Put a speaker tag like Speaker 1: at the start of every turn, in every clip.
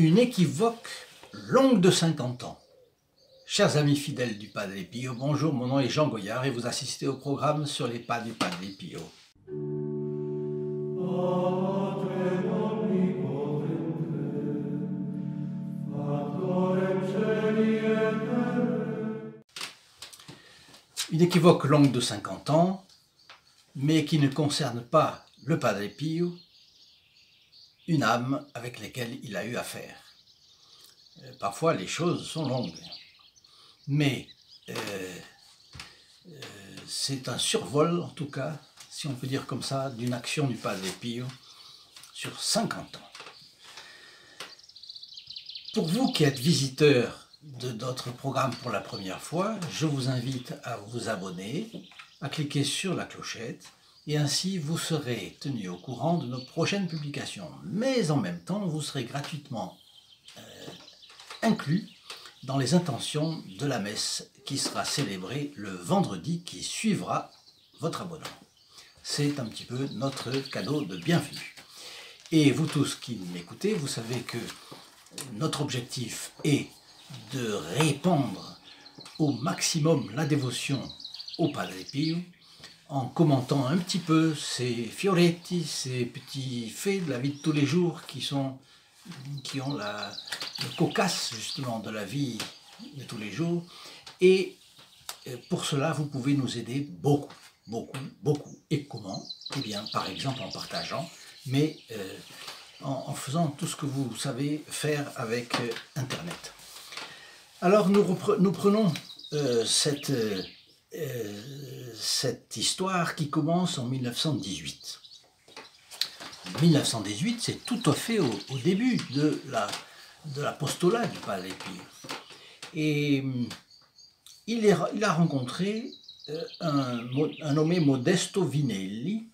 Speaker 1: Une équivoque longue de 50 ans. Chers amis fidèles du Padre Pio, bonjour, mon nom est Jean Goyard et vous assistez au programme sur les pas du Padre Pio. Une équivoque longue de 50 ans, mais qui ne concerne pas le Padre Pio, une âme avec laquelle il a eu affaire. Parfois les choses sont longues, mais c'est un survol, en tout cas, si on peut dire comme ça, d'une action du Padre Pio sur 50 ans. Pour vous qui êtes visiteurs de notre programme pour la première fois, je vous invite à vous abonner, à cliquer sur la clochette, et ainsi vous serez tenu au courant de nos prochaines publications. Mais en même temps, vous serez gratuitement inclus dans les intentions de la messe qui sera célébrée le vendredi qui suivra votre abonnement. C'est un petit peu notre cadeau de bienvenue. Et vous tous qui m'écoutez, vous savez que notre objectif est de répandre au maximum la dévotion au Padre Pio en commentant un petit peu ces fioretti, ces petits faits de la vie de tous les jours qui ont le cocasse justement de la vie de tous les jours. Et pour cela, vous pouvez nous aider beaucoup, beaucoup, beaucoup. Et comment? Eh bien, par exemple en partageant, mais en faisant tout ce que vous savez faire avec Internet. Alors nous prenons cette histoire qui commence en 1918. 1918, c'est tout à fait au début de l'apostolat du Padre Pio. Et il a rencontré un nommé Modesto Vinelli,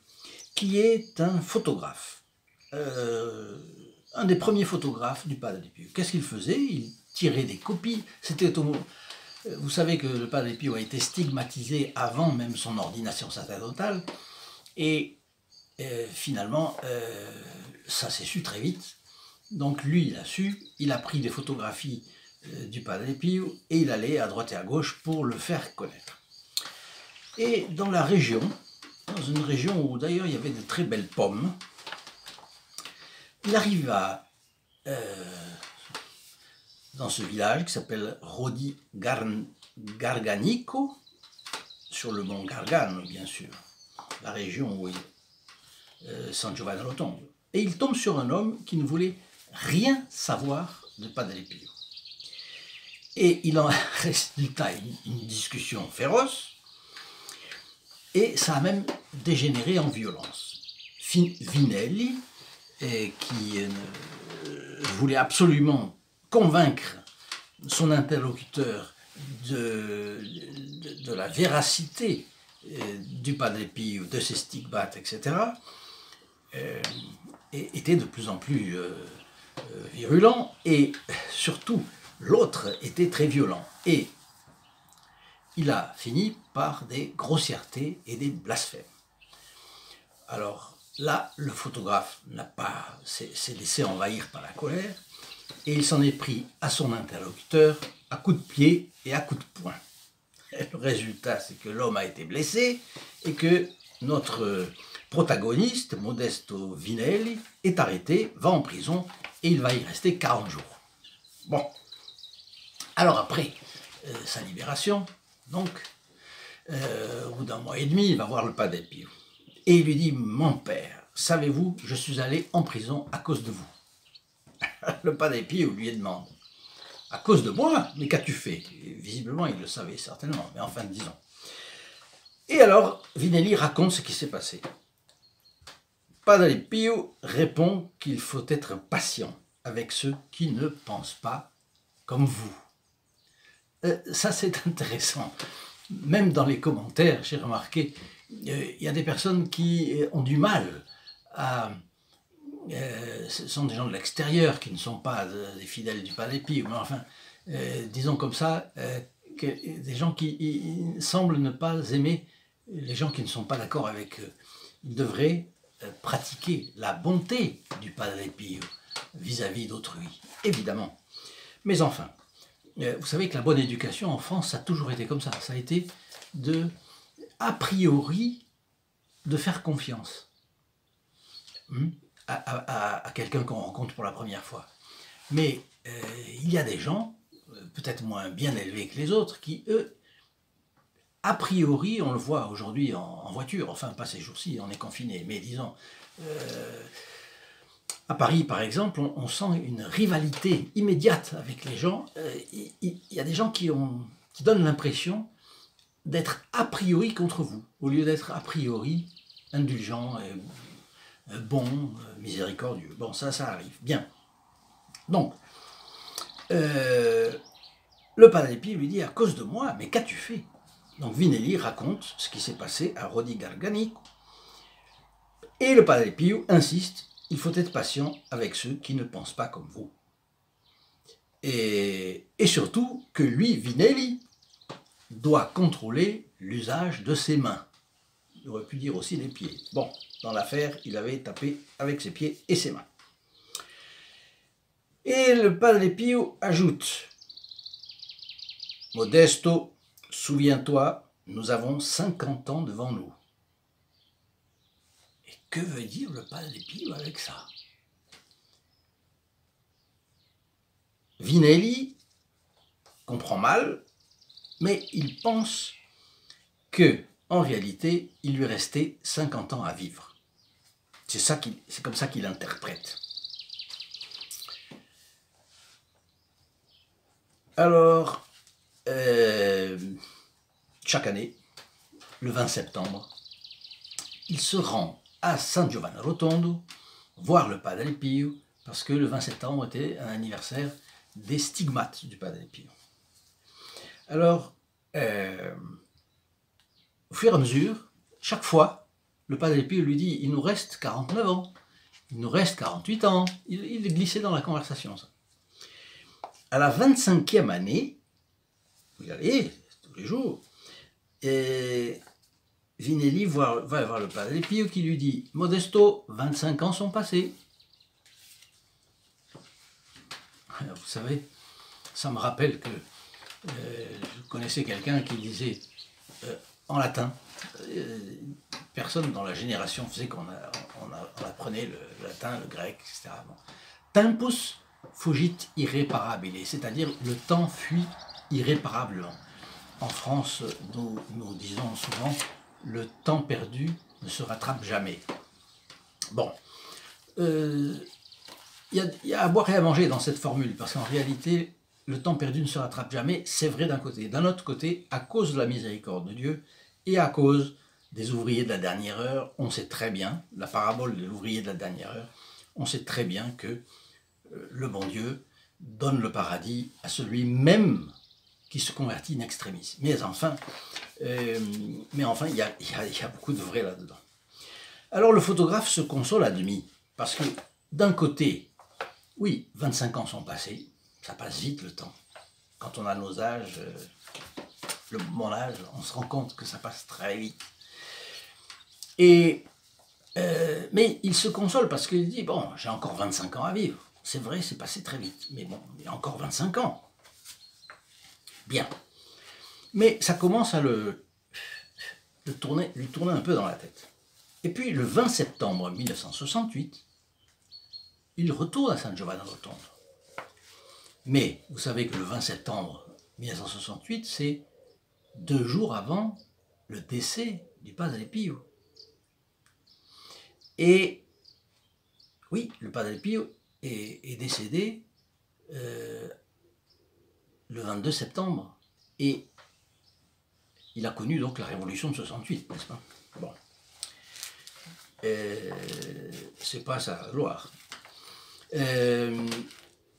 Speaker 1: qui est un photographe, un des premiers photographes du Padre Pio. Qu'est-ce qu'il faisait? Il tirait des copies. Vous savez que le Padre Pio a été stigmatisé avant même son ordination sacerdotale, et finalement, ça s'est su très vite. Donc lui, il a su, il a pris des photographies du Padre Pio et il allait à droite et à gauche pour le faire connaître. Et dans la région, dans une région où d'ailleurs il y avait de très belles pommes, il arriva dans ce village qui s'appelle Rodi Garganico, sur le mont Gargano bien sûr, la région où est San Giovanni Rotondo. Et il tombe sur un homme qui ne voulait rien savoir de Padre Pio. Et il en résulta une discussion féroce, et ça a même dégénéré en violence. Vinelli, qui voulait absolument convaincre son interlocuteur de la véracité du Padre Pio, de ses stigmates, etc., était de plus en plus virulent, et surtout l'autre était très violent. Et il a fini par des grossièretés et des blasphèmes. Alors là, le photographe s'est laissé envahir par la colère, et il s'en est pris à son interlocuteur à coups de pied et à coups de poing. Et le résultat, c'est que l'homme a été blessé et que notre protagoniste, Modesto Vinelli, est arrêté, va en prison et il va y rester 40 jours. Bon, alors après sa libération, donc, au bout d'un mois et demi, il va voir le Padre Pio. Et il lui dit: mon père, savez-vous, je suis allé en prison à cause de vous. Le Padre Pio lui demande: à cause de moi? Mais qu'as-tu fait? Et visiblement, il le savait certainement, mais enfin, disons. Et alors, Vinelli raconte ce qui s'est passé. Padre Pio répond qu'il faut être patient avec ceux qui ne pensent pas comme vous. Ça, c'est intéressant. Même dans les commentaires, j'ai remarqué, il y a des personnes qui ont du mal à... ce sont des gens de l'extérieur qui ne sont pas des fidèles du Padre Pio, mais enfin, disons comme ça, des gens qui semblent ne pas aimer les gens qui ne sont pas d'accord avec eux. Ils devraient pratiquer la bonté du Padre Pio, vis-à-vis d'autrui, évidemment. Mais enfin, vous savez que la bonne éducation en France, ça a toujours été comme ça. Ça a été a priori, de faire confiance à quelqu'un qu'on rencontre pour la première fois. Mais il y a des gens, peut-être moins bien élevés que les autres, qui, eux, a priori, on le voit aujourd'hui en voiture, enfin pas ces jours-ci, on est confiné, mais disons, à Paris par exemple, on sent une rivalité immédiate avec les gens. Il y a des gens qui donnent l'impression d'être a priori contre vous, au lieu d'être a priori indulgent, bon, miséricordieux. Bon, ça arrive. Bien. Donc, le Padre Pio lui dit, à cause de moi, mais qu'as-tu fait? Donc Vinelli raconte ce qui s'est passé à Rodi Garganico. Et le Padre Pio insiste, il faut être patient avec ceux qui ne pensent pas comme vous. Et surtout que lui, Vinelli, doit contrôler l'usage de ses mains. Il aurait pu dire aussi des pieds. Bon, dans l'affaire, il avait tapé avec ses pieds et ses mains. Et le Padre Pio ajoute, Modesto, souviens-toi, nous avons 50 ans devant nous. Et que veut dire le Padre Pio avec ça? Vinelli comprend mal, mais il pense que, en réalité, il lui restait 50 ans à vivre. C'est comme ça qu'il l'interprète. Alors, chaque année, le 20 septembre, il se rend à San Giovanni Rotondo voir le Padre Pio, parce que le 20 septembre était un anniversaire des stigmates du Padre Pio. Alors, au fur et à mesure, chaque fois, le Padre Pio lui dit, il nous reste 49 ans, il nous reste 48 ans, il glissait dans la conversation, ça. À la 25e année, vous y allez, tous les jours, et Vinelli va voir le Padre Pio qui lui dit, Modesto, 25 ans sont passés. Alors, vous savez, ça me rappelle que je connaissais quelqu'un qui disait en latin, personne dans la génération faisait qu'on apprenait le latin, le grec, etc. Bon. Tempus fugit irreparabile, c'est-à-dire le temps fuit irréparablement. En France, nous disons souvent, le temps perdu ne se rattrape jamais. Bon, il y a à boire et à manger dans cette formule, parce qu'en réalité, le temps perdu ne se rattrape jamais, c'est vrai d'un côté. D'un autre côté, à cause de la miséricorde de Dieu, et à cause des ouvriers de la dernière heure, on sait très bien, la parabole de l'ouvrier de la dernière heure, on sait très bien que le bon Dieu donne le paradis à celui même qui se convertit in extremis. Mais enfin, il y a beaucoup de vrai là-dedans. Alors le photographe se console à demi, parce que d'un côté, oui, 25 ans sont passés, ça passe vite le temps. Quand on a nos âges, mon âge, on se rend compte que ça passe très vite. Mais il se console parce qu'il dit, bon, j'ai encore 25 ans à vivre. C'est vrai, c'est passé très vite, mais bon, il y a encore 25 ans. Bien. Mais ça commence à lui tourner un peu dans la tête. Et puis, le 20 septembre 1968, il retourne à San Giovanni Rotondo. Mais vous savez que le 20 septembre 1968, c'est 2 jours avant le décès du Padre Pio. Et oui, le Padre Pio est décédé le 22 septembre. Et il a connu donc la révolution de 68, n'est-ce pas? Bon. C'est pas sa gloire.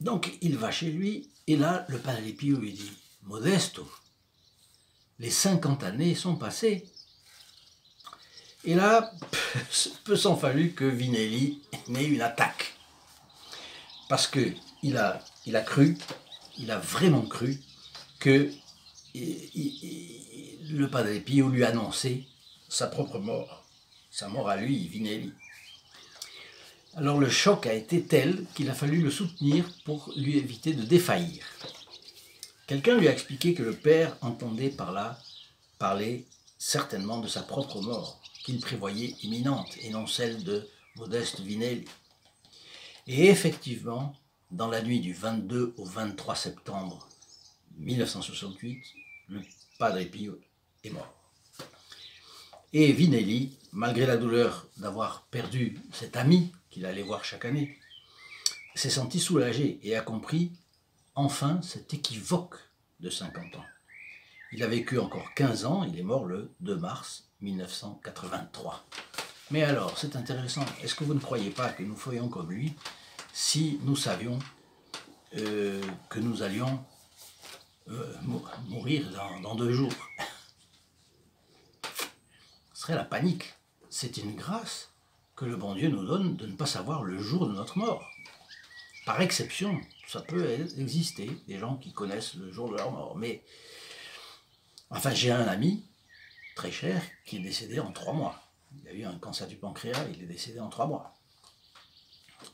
Speaker 1: Donc il va chez lui, et là, le Padre Pio lui dit, Modesto, les 50 années sont passées. Et là, peu s'en fallut que Vinelli n'ait une attaque. Parce qu'il a cru, il a vraiment cru que le Padre Pio lui annonçait sa propre mort, sa mort à lui, Vinelli. Alors le choc a été tel qu'il a fallu le soutenir pour lui éviter de défaillir. Quelqu'un lui a expliqué que le père entendait par là parler certainement de sa propre mort, qu'il prévoyait imminente et non celle de Modeste Vinelli. Et effectivement, dans la nuit du 22 au 23 septembre 1968, le Padre Pio est mort. Et Vinelli, malgré la douleur d'avoir perdu cet ami qu'il allait voir chaque année, s'est senti soulagé et a compris enfin cet équivoque de 50 ans. Il a vécu encore 15 ans, il est mort le 2 mars 1983. Mais alors, c'est intéressant, est-ce que vous ne croyez pas que nous ferions comme lui si nous savions que nous allions mourir dans 2 jours? Ce serait la panique. C'est une grâce que le bon Dieu nous donne de ne pas savoir le jour de notre mort. Par exception, ça peut exister, des gens qui connaissent le jour de leur mort. Mais, enfin, j'ai un ami très cher qui est décédé en 3 mois. Il a eu un cancer du pancréas, il est décédé en 3 mois.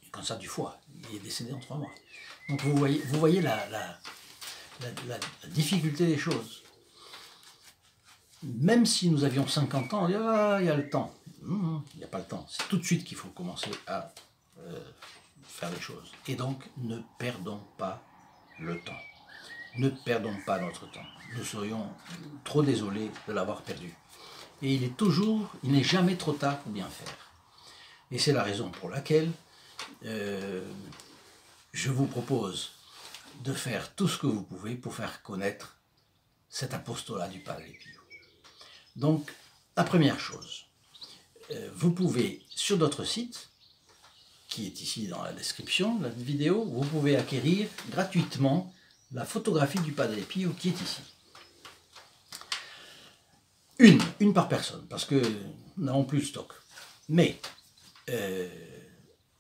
Speaker 1: Un cancer du foie, il est décédé en 3 mois. Donc vous voyez la difficulté des choses. Même si nous avions 50 ans, on dit ah, il y a le temps. Il n'y a pas le temps. C'est tout de suite qu'il faut commencer à faire les choses. Et donc, ne perdons pas le temps. Ne perdons pas notre temps. Nous serions trop désolés de l'avoir perdu. Et il n'est jamais trop tard pour bien faire. Et c'est la raison pour laquelle je vous propose de faire tout ce que vous pouvez pour faire connaître cet apostolat du Padre Pio. Donc, la première chose, vous pouvez, sur notre site, qui est ici dans la description de la vidéo, vous pouvez acquérir gratuitement la photographie du Padre Pio qui est ici. Une par personne, parce que nous n'avons plus de stock. Mais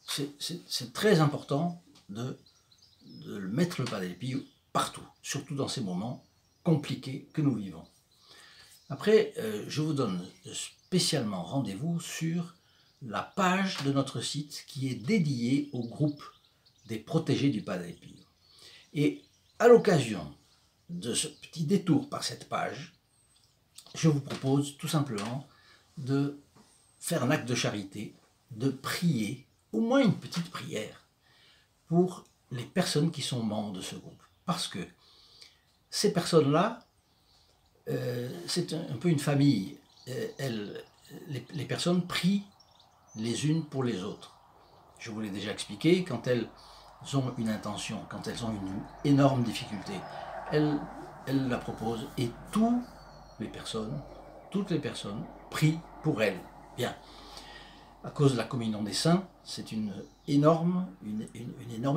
Speaker 1: c'est très important de mettre le Padre Pio partout, surtout dans ces moments compliqués que nous vivons. Après, je vous donne spécialement rendez-vous sur la page de notre site qui est dédiée au groupe des protégés du Padre Pio. Et à l'occasion de ce petit détour par cette page, je vous propose tout simplement de faire un acte de charité, de prier, au moins une petite prière, pour les personnes qui sont membres de ce groupe. Parce que ces personnes-là, c'est un peu une famille. Les personnes prient les unes pour les autres. Je vous l'ai déjà expliqué, quand elles ont une intention, quand elles ont une énorme difficulté, elles la proposent et toutes les personnes prient pour elles. Bien. À cause de la communion des saints, c'est une énorme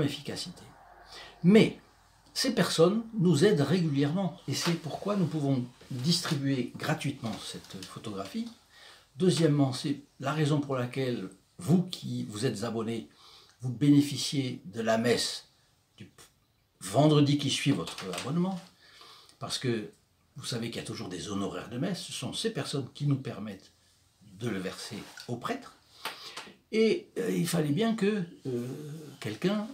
Speaker 1: efficacité. Mais ces personnes nous aident régulièrement et c'est pourquoi nous pouvons distribuer gratuitement cette photographie. Deuxièmement, c'est la raison pour laquelle vous qui vous êtes abonnés, vous bénéficiez de la messe du vendredi qui suit votre abonnement, parce que vous savez qu'il y a toujours des honoraires de messe. Ce sont ces personnes qui nous permettent de le verser au prêtre. Et il fallait bien que quelqu'un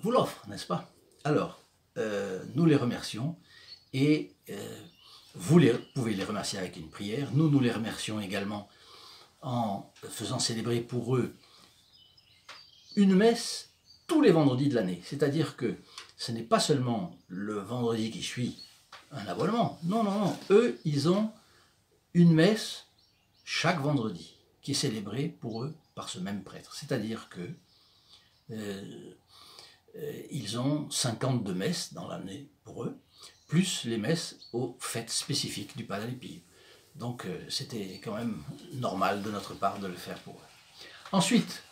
Speaker 1: vous l'offre, n'est-ce pas? Alors, nous les remercions et vous pouvez les remercier avec une prière. Nous les remercions également en faisant célébrer pour eux une messe tous les vendredis de l'année. C'est-à-dire que ce n'est pas seulement le vendredi qui suit un abonnement. Non, non, non. Eux, ils ont une messe chaque vendredi qui est célébrée pour eux par ce même prêtre. C'est-à-dire que ils ont 52 messes dans l'année pour eux, plus les messes aux fêtes spécifiques du Padre Pio. Donc c'était quand même normal de notre part de le faire pour eux. Ensuite,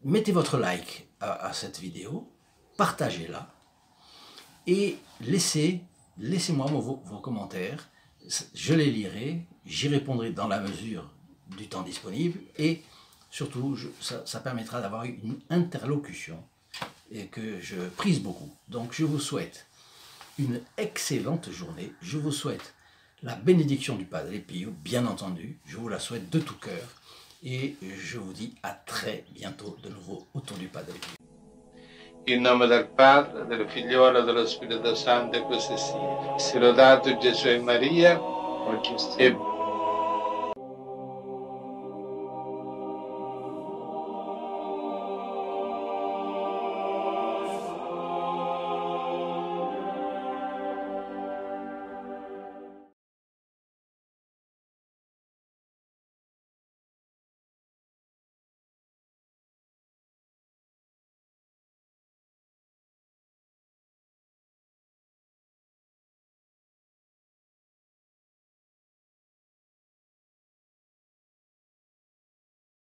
Speaker 1: mettez votre like à cette vidéo, partagez-la et laissez-moi vos commentaires. Je les lirai, j'y répondrai dans la mesure du temps disponible et surtout ça permettra d'avoir une interlocution et que je prise beaucoup. Donc je vous souhaite une excellente journée, je vous souhaite la bénédiction du Padre Pio, bien entendu, je vous la souhaite de tout cœur et je vous dis à très bientôt de nouveau autour du Padre Pio.
Speaker 2: In nome del Padre, del Figliolo e dello Spirito Santo, e così sia. Sia lodato Gesù e Maria, e